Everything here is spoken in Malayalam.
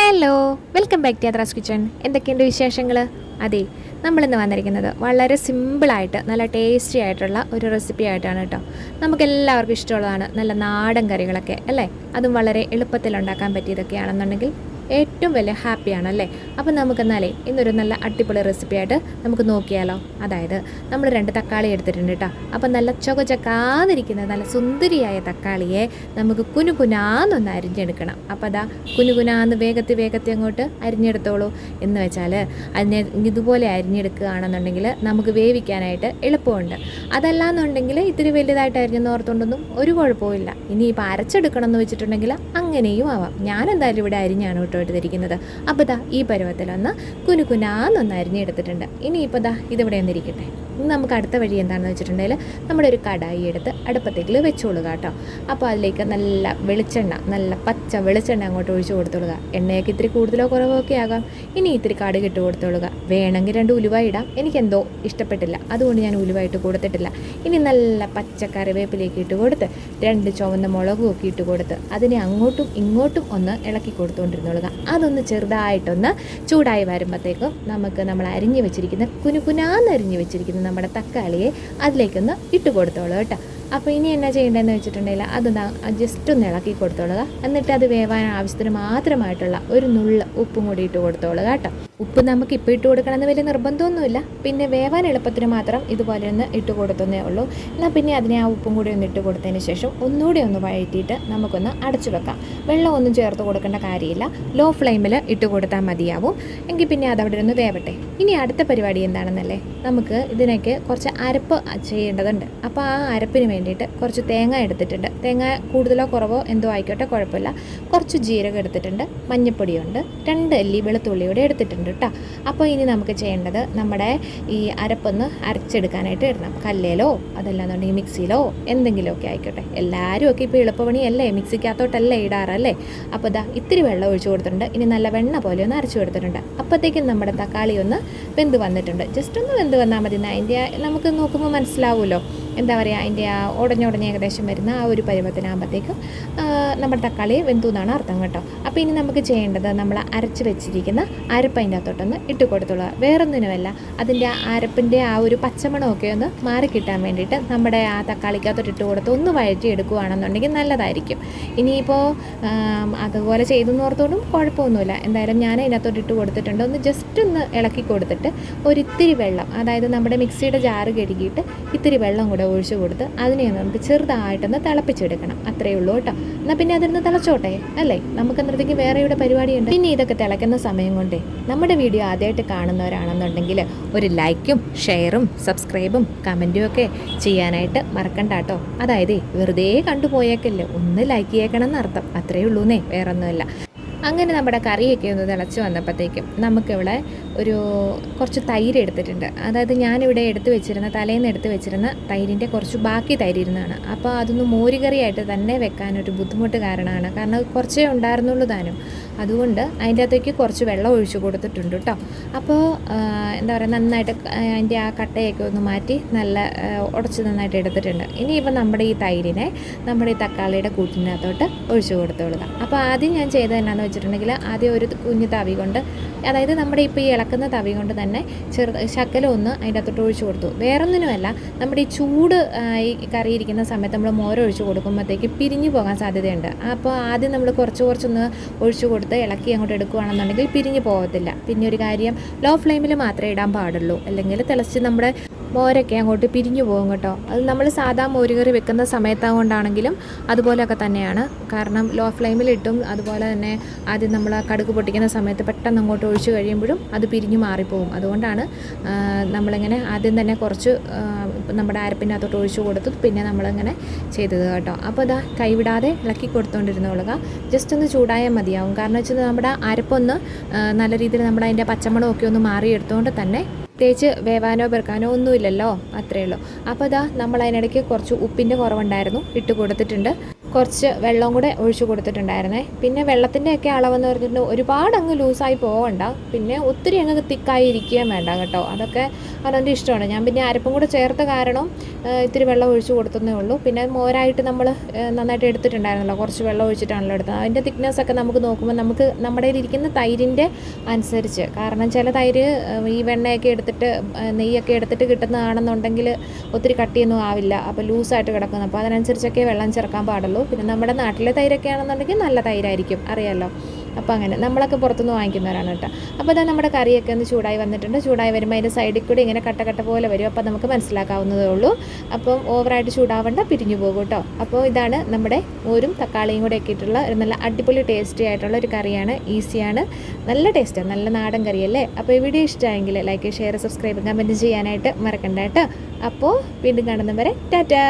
Hello, welcome back to Yathra's kitchen. എന്തൊക്കെയുണ്ട് വിശേഷങ്ങൾ? അതെ, നമ്മളിന്ന് വന്നിരിക്കുന്നത് വളരെ സിമ്പിളായിട്ട് നല്ല ടേസ്റ്റി ആയിട്ടുള്ള ഒരു റെസിപ്പി ആയിട്ടാണ് കേട്ടോ. നമുക്കെല്ലാവർക്കും ഇഷ്ടമുള്ളതാണ് നല്ല നാടൻ കറികളൊക്കെ അല്ലേ. അതും വളരെ എളുപ്പത്തിൽ ഉണ്ടാക്കാൻ പറ്റിയതൊക്കെയാണെന്നുണ്ടെങ്കിൽ ഏറ്റവും വലിയ ഹാപ്പിയാണല്ലേ. അപ്പം നമുക്കെന്നാലേ ഇന്നൊരു നല്ല അടിപൊളി റെസിപ്പിയായിട്ട് നമുക്ക് നോക്കിയാലോ. അതായത് നമ്മൾ 2 തക്കാളി എടുത്തിട്ടുണ്ട് കേട്ടോ. അപ്പം നല്ല ചൊകചക്കാതിരിക്കുന്ന നല്ല സുന്ദരിയായ തക്കാളിയെ നമുക്ക് കുനുകുനാന്നൊന്ന് അരിഞ്ഞെടുക്കണം. അപ്പോൾ അതാ കുനുകുനാന്ന് വേഗത്തിൽ അങ്ങോട്ട് അരിഞ്ഞെടുത്തോളൂ. എന്ന് വെച്ചാൽ അതിനെ ഇതുപോലെ അരിഞ്ഞെടുക്കുകയാണെന്നുണ്ടെങ്കിൽ നമുക്ക് വേവിക്കാനായിട്ട് എളുപ്പമുണ്ട്. അതല്ലാന്നുണ്ടെങ്കിൽ ഇത്തിരി വലുതായിട്ട് അരിഞ്ഞെന്നോർത്തുകൊണ്ടൊന്നും ഒരു കുഴപ്പമില്ല. ഇനിയിപ്പോൾ അരച്ചെടുക്കണം എന്ന് വെച്ചിട്ടുണ്ടെങ്കിൽ അങ്ങനെയും ആവാം. ഞാൻ എന്തായാലും ഇവിടെ അരിഞ്ഞാണ് കേട്ടോ എടുത്തിരിക്കുന്നത്. അപ്പോൾ ദാ ഈ പരുവത്തിലൊന്ന് കുനുകുനാന്നൊന്ന് അരിഞ്ഞെടുത്തിട്ടുണ്ട്. ഇനിയിപ്പോൾ ദാ ഇതിവിടെ ഒന്നിരിക്കട്ടെ. ഇനി നമുക്ക് അടുത്ത വഴി എന്താണെന്ന് വെച്ചിട്ടുണ്ടെങ്കിൽ നമ്മുടെ ഒരു കടായി എടുത്ത് അടുപ്പത്തേക്ക് വെച്ചോളുക കേട്ടോ. അപ്പോൾ അതിലേക്ക് നല്ല വെളിച്ചെണ്ണ, നല്ല പച്ച വെളിച്ചെണ്ണ അങ്ങോട്ട് ഒഴിച്ചു കൊടുത്തോളുക. എണ്ണയൊക്കെ ഇത്തിരി കൂടുതലോ കുറവോ ഒക്കെ ആകാം. ഇനി ഇത്തിരി കടുക് ഇട്ട് കൊടുത്തോളുക. വേണമെങ്കിൽ 2 ഉലുവ ഇടാം. എനിക്കെന്തോ ഇഷ്ടപ്പെട്ടില്ല, അതുകൊണ്ട് ഞാൻ ഉലുവ ഇട്ട് കൊടുത്തിട്ടില്ല. ഇനി നല്ല പച്ച കറിവേപ്പിലേക്ക് ഇട്ട് കൊടുത്ത് 2 ചുവന്ന മുളകും ഒക്കെ ഇട്ട് കൊടുത്ത് അതിനെ അങ്ങോട്ടും ഇങ്ങോട്ടും ഒന്ന് ഇളക്കി കൊടുത്തുകൊണ്ടിരുന്നോളുക. അതൊന്ന് ചെറുതായിട്ടൊന്ന് ചൂടായി വരുമ്പോഴത്തേക്കും നമുക്ക് നമ്മൾ അരിഞ്ഞു വെച്ചിരിക്കുന്ന കുനുകുനാന്ന് അരിഞ്ഞു വെച്ചിരിക്കുന്ന നമ്മുടെ തക്കാളിയെ അതിലേക്കൊന്ന് ഇട്ട് കൊടുത്തോളൂ കേട്ടോ. അപ്പോൾ ഇനി എന്നാ ചെയ്യേണ്ടതെന്ന് വെച്ചിട്ടുണ്ടെങ്കിൽ അത് ജസ്റ്റ് ഒന്ന് ഇളക്കി കൊടുത്തോളുക. എന്നിട്ട് അത് വേവാൻ ആവശ്യത്തിന് മാത്രമായിട്ടുള്ള ഒരു നുള്ള ഉപ്പും കൂടി ഇട്ട് കൊടുത്തോളുക കേട്ടോ. ഉപ്പ് നമുക്ക് ഇപ്പോൾ ഇട്ട് കൊടുക്കണമെന്ന് വലിയ നിർബന്ധമൊന്നുമില്ല. പിന്നെ വേവാൻ എളുപ്പത്തിന് മാത്രം ഇതുപോലെ ഒന്ന് ഇട്ട് കൊടുത്തേ ഉള്ളൂ. എന്നാൽ പിന്നെ അതിനെ ആ ഉപ്പും കൂടി ഒന്ന് ഇട്ട് കൊടുത്തതിന് ശേഷം ഒന്നുകൂടി ഒന്ന് വഴറ്റിയിട്ട് നമുക്കൊന്ന് അടച്ചു വെക്കാം. വെള്ളം ഒന്നും ചേർത്ത് കൊടുക്കേണ്ട കാര്യമില്ല. ലോ ഫ്ലെയിമിൽ ഇട്ട് കൊടുത്താൽ മതിയാവും. എങ്കിൽ പിന്നെ അതവിടെ ഒന്ന് വേവട്ടെ. ഇനി അടുത്ത പരിപാടി എന്താണെന്നല്ലേ, നമുക്ക് ഇതിനൊക്കെ കുറച്ച് അരപ്പ് ചെയ്യേണ്ടതുണ്ട്. അപ്പോൾ ആ അരപ്പിന് വേണ്ടിയിട്ട് കുറച്ച് തേങ്ങ എടുത്തിട്ടുണ്ട്. തേങ്ങ കൂടുതലോ കുറവോ എന്തോ ആയിക്കോട്ടെ, കുഴപ്പമില്ല. കുറച്ച് ജീരകം എടുത്തിട്ടുണ്ട്, മഞ്ഞൾപ്പൊടിയുണ്ട്, 2 അല്ലി വെളുത്തുള്ളിയോടെ എടുത്തിട്ടുണ്ട് കേട്ടോ. അപ്പോൾ ഇനി നമുക്ക് ചെയ്യേണ്ടത് നമ്മുടെ ഈ അരപ്പൊന്ന് അരച്ചെടുക്കാനായിട്ട് ഇടണം. കല്ലേലോ അതല്ലാന്നുണ്ടെങ്കിൽ മിക്സിയിലോ എന്തെങ്കിലുമൊക്കെ ആയിക്കോട്ടെ. എല്ലാവരും ഒക്കെ ഇപ്പോൾ എളുപ്പപ്പണിയല്ലേ, മിക്സിക്കകത്തോട്ടല്ലേ ഇടാറല്ലേ. അപ്പോൾ ഇതാ ഇത്തിരി വെള്ളം ഒഴിച്ചു കൊടുത്തിട്ടുണ്ട്. ഇനി നല്ല വെണ്ണ പോലെ ഒന്ന് അരച്ചു കൊടുത്തിട്ടുണ്ട്. അപ്പോഴത്തേക്കും നമ്മുടെ തക്കാളി ഒന്ന് വെന്ത് വന്നിട്ടുണ്ട്. ജസ്റ്റ് ഒന്ന് വെന്ത് വന്നാൽ മതി. അതിൻ്റെ നമുക്ക് നോക്കുമ്പോൾ മനസ്സിലാവുമല്ലോ, എന്താ പറയുക, അതിൻ്റെ ആ ഉടഞ്ഞുടഞ്ഞ് ഏകദേശം വരുന്ന ആ ഒരു പരുവത്തിനാകുമ്പോഴത്തേക്കും നമ്മുടെ തക്കാളി വെന്തു എന്നാണ് അർത്ഥം കേട്ടോ. അപ്പോൾ ഇനി നമുക്ക് ചെയ്യേണ്ടത് നമ്മൾ അരച്ച് വെച്ചിരിക്കുന്ന അരപ്പ് അതിൻ്റെ അകത്തോട്ടൊന്ന് ഇട്ട് കൊടുത്തുള്ള. വേറൊന്നിനുമല്ല, അതിൻ്റെ ആ അരപ്പിൻ്റെ ആ ഒരു പച്ചമണമൊക്കെ ഒന്ന് മാറിക്കിട്ടാൻ വേണ്ടിയിട്ട് നമ്മുടെ ആ തക്കാളിക്കകത്തോട്ട് ഇട്ട് കൊടുത്ത് ഒന്ന് വഴറ്റി എടുക്കുകയാണെന്നുണ്ടെങ്കിൽ നല്ലതായിരിക്കും. ഇനിയിപ്പോൾ അതുപോലെ ചെയ്തെന്ന് ഓർത്തോണ്ടും കുഴപ്പമൊന്നുമില്ല. എന്തായാലും ഞാൻ അതിനകത്തോട്ട് ഇട്ട് കൊടുത്തിട്ടുണ്ട്. ഒന്ന് ജസ്റ്റ് ഒന്ന് ഇളക്കി കൊടുത്തിട്ട് ഒരിത്തിരി വെള്ളം, അതായത് നമ്മുടെ മിക്സിയുടെ ജാറ് കഴുകിയിട്ട് ഇത്തിരി വെള്ളം കൂടെ ഒഴിച്ചു കൊടുത്ത് അതിനെ നമുക്ക് ചെറുതായിട്ടൊന്ന് തിളപ്പിച്ചെടുക്കണം. അത്രയേ ഉള്ളൂ കേട്ടോ. എന്നാൽ പിന്നെ അതിന് തിളച്ചോട്ടെ അല്ലേ. നമുക്ക് അന്നേരത്തേക്ക് വേറെ ഇവിടെ പരിപാടിയുണ്ട്. പിന്നെ ഇതൊക്കെ തിളയ്ക്കുന്ന സമയം കൊണ്ടേ നമ്മുടെ വീഡിയോ ആദ്യമായിട്ട് കാണുന്നവരാണെന്നുണ്ടെങ്കിൽ ഒരു ലൈക്കും ഷെയറും സബ്സ്ക്രൈബും കമൻറ്റും ഒക്കെ ചെയ്യാനായിട്ട് മറക്കണ്ട കേട്ടോ. അതായത് വെറുതെ കണ്ടുപോയേക്കല്ലേ, ഒന്ന് ലൈക്ക് ചെയ്യേക്കണം എന്നർത്ഥം. അത്രയേ ഉള്ളൂന്നേ, വേറൊന്നുമില്ല. അങ്ങനെ നമ്മുടെ കറിയൊക്കെ ഒന്ന് തിളച്ച് വന്നപ്പോഴത്തേക്കും നമുക്കിവിടെ ഒരു കുറച്ച് തൈര് എടുത്തിട്ടുണ്ട്. അതായത് ഞാനിവിടെ തലേന്ന് എടുത്ത് വെച്ചിരുന്ന തൈരിൻ്റെ കുറച്ച് ബാക്കി തൈര് ഇരുന്നാണ്. അപ്പോൾ അതൊന്ന് മോരുകറിയായിട്ട് തന്നെ വെക്കാനൊരു ബുദ്ധിമുട്ട് കാരണമാണ്. കാരണം കുറച്ചേ ഉണ്ടായിരുന്നുള്ളൂ താനും. അതുകൊണ്ട് അതിൻ്റെ അകത്തേക്ക് കുറച്ച് വെള്ളം ഒഴിച്ചു കൊടുത്തിട്ടുണ്ട് കേട്ടോ. അപ്പോൾ എന്താ പറയുക, നന്നായിട്ട് അതിൻ്റെ ആ കട്ടയൊക്കെ ഒന്ന് മാറ്റി നല്ല ഉടച്ച് നന്നായിട്ട് എടുത്തിട്ടുണ്ട്. ഇനിയിപ്പോൾ നമ്മുടെ ഈ തൈരിനെ നമ്മുടെ ഈ തക്കാളിയുടെ കൂട്ടിനകത്തോട്ട് ഒഴിച്ചു കൊടുത്തോളുക. അപ്പോൾ ആദ്യം ഞാൻ ചെയ്തത് എന്നാന്ന് വെച്ചിട്ടുണ്ടെങ്കിൽ, ആദ്യം ഒരു കുഞ്ഞ് തവി കൊണ്ട്, അതായത് നമ്മുടെ ഇപ്പോൾ ഈ ഇളക്കുന്ന തവി കൊണ്ട് തന്നെ ശകലം ഒന്ന് അതിൻ്റെ അകത്തോട്ട് ഒഴിച്ചു കൊടുത്തു. വേറൊന്നിനുമല്ല, നമ്മുടെ ഈ ചൂട് ഈ കറി ഇരിക്കുന്ന സമയത്ത് നമ്മൾ മോരൊഴിച്ച് കൊടുക്കുമ്പോഴത്തേക്ക് പിരിഞ്ഞു പോകാൻ സാധ്യതയുണ്ട്. അപ്പോൾ ആദ്യം നമ്മൾ കുറച്ചൊന്ന് ഒഴിച്ചു കൊടുത്ത് ഇളക്കി അങ്ങോട്ട് എടുക്കുകയാണെന്നുണ്ടെങ്കിൽ പിരിഞ്ഞു പോകത്തില്ല. പിന്നെ ഒരു കാര്യം, ലോ ഫ്ലെയിമിൽ മാത്രമേ ഇടാൻ പാടുള്ളൂ. അല്ലെങ്കിൽ തിളച്ച് നമ്മുടെ മോരൊക്കെ അങ്ങോട്ട് പിരിഞ്ഞു പോകും കേട്ടോ. അത് നമ്മൾ സാധാ മോരുകറി വെക്കുന്ന സമയത്താകൊണ്ടാണെങ്കിലും അതുപോലെയൊക്കെ തന്നെയാണ്. കാരണം ലോ ഫ്ലെയിമിലിട്ടും അതുപോലെ തന്നെ ആദ്യം നമ്മൾ കടുക് പൊട്ടിക്കുന്ന സമയത്ത് പെട്ടെന്ന് അങ്ങോട്ട് ഒഴിച്ച് കഴിയുമ്പോഴും അത് പിരിഞ്ഞു മാറിപ്പോകും. അതുകൊണ്ടാണ് നമ്മളിങ്ങനെ ആദ്യം തന്നെ കുറച്ച് നമ്മുടെ അരപ്പിൻ്റെ അകത്തോട്ട് ഒഴിച്ചു കൊടുത്തു പിന്നെ നമ്മളിങ്ങനെ ചെയ്തത് കേട്ടോ. അപ്പോൾ ഇതാ കൈവിടാതെ ഇളക്കി കൊടുത്തുകൊണ്ടിരുന്നോളുക. ജസ്റ്റ് ഒന്ന് ചൂടായാൽ മതിയാവും. കാരണം വെച്ചാൽ നമ്മുടെ അരപ്പൊന്ന് നല്ല രീതിയിൽ നമ്മുടെ അതിൻ്റെ പച്ചമണമൊക്കെ ഒന്ന് മാറിയെടുത്തുകൊണ്ട് തന്നെ പ്രത്യേകിച്ച് വേവാനോ പെറുക്കാനോ ഒന്നുമില്ലല്ലോ, അത്രയേ ഉള്ളൂ. അപ്പോൾ ഇതാ നമ്മൾ അതിനിടയ്ക്ക് കുറച്ച് ഉപ്പിൻ്റെ കുറവുണ്ടായിരുന്നു, ഇട്ട് കൊടുത്തിട്ടുണ്ട്. കുറച്ച് വെള്ളം കൂടെ ഒഴിച്ചു കൊടുത്തിട്ടുണ്ടായിരുന്നേ. പിന്നെ വെള്ളത്തിൻ്റെയൊക്കെ അളവെന്ന് പറഞ്ഞിട്ട് ഒരുപാട് അങ്ങ് ലൂസായി പോകണ്ട, പിന്നെ ഒത്തിരി അങ്ങ് തിക്കായി ഇരിക്കുകയും വേണ്ട കേട്ടോ. അതൊക്കെ അവനവൻ്റെ ഇഷ്ടമാണ്. ഞാൻ പിന്നെ അരപ്പും കൂടെ ചേർത്ത കാരണം ഇത്തിരി വെള്ളം ഒഴിച്ചു കൊടുത്തതേ ഉള്ളൂ. പിന്നെ മോരായിട്ട് നമ്മൾ നന്നായിട്ട് എടുത്തിട്ടുണ്ടായിരുന്നല്ലോ, കുറച്ച് വെള്ളം ഒഴിച്ചിട്ടാണല്ലോ എടുത്തത്. അതിൻ്റെ തിക്നെസ്സൊക്കെ നമുക്ക് നോക്കുമ്പോൾ നമുക്ക് നമ്മുടെ ഇരിക്കുന്ന തൈരിൻ്റെ അനുസരിച്ച്, കാരണം ചില തൈര് ഈ വെണ്ണയൊക്കെ എടുത്തിട്ട് നെയ്യൊക്കെ എടുത്തിട്ട് കിട്ടുന്നതാണെന്നുണ്ടെങ്കിൽ ഒത്തിരി കട്ടിയൊന്നും ആവില്ല, അപ്പോൾ ലൂസായിട്ട് കിടക്കുന്നു. അപ്പോൾ അതിനനുസരിച്ചൊക്കെ വെള്ളം ചേർക്കാൻ പാടുള്ളൂ. പിന്നെ നമ്മുടെ നാട്ടിലെ തൈരൊക്കെ ആണെന്നുണ്ടെങ്കിൽ നല്ല തൈരായിരിക്കും, അറിയാമല്ലോ. അപ്പോൾ അങ്ങനെ നമ്മളൊക്കെ പുറത്തുനിന്ന് വാങ്ങിക്കുന്നവരാണ് കേട്ടോ. അപ്പോൾ ഇതാ നമ്മുടെ കറിയൊക്കെ ഒന്ന് ചൂടായി വന്നിട്ടുണ്ട്. ചൂടായി വരുമ്പോൾ അതിൻ്റെ സൈഡിൽ കൂടി ഇങ്ങനെ കട്ട പോലെ വരും. അപ്പോൾ നമുക്ക് മനസ്സിലാക്കാവുന്നതേ ഉള്ളൂ. അപ്പം ഓവറായിട്ട് ചൂടാവണ്ട, പിരിഞ്ഞു പോകും കേട്ടോ. അപ്പോൾ ഇതാണ് നമ്മുടെ മോരും തക്കാളിയും കൂടെ ഒക്കെ ഇട്ടുള്ള ഒരു നല്ല അടിപൊളി ടേസ്റ്റി ആയിട്ടുള്ള ഒരു കറിയാണ്. ഈസിയാണ്, നല്ല ടേസ്റ്റാണ്, നല്ല നാടൻ കറിയല്ലേ. അപ്പോൾ ഈ വീഡിയോ ഇഷ്ടമായെങ്കിൽ ലൈക്ക്, ഷെയർ, സബ്സ്ക്രൈബ്, കമൻറ്റ് ചെയ്യാനായിട്ട് മറക്കണ്ട കേട്ടോ. അപ്പോൾ വീണ്ടും കാണുന്നവരെ ടാറ്റാ.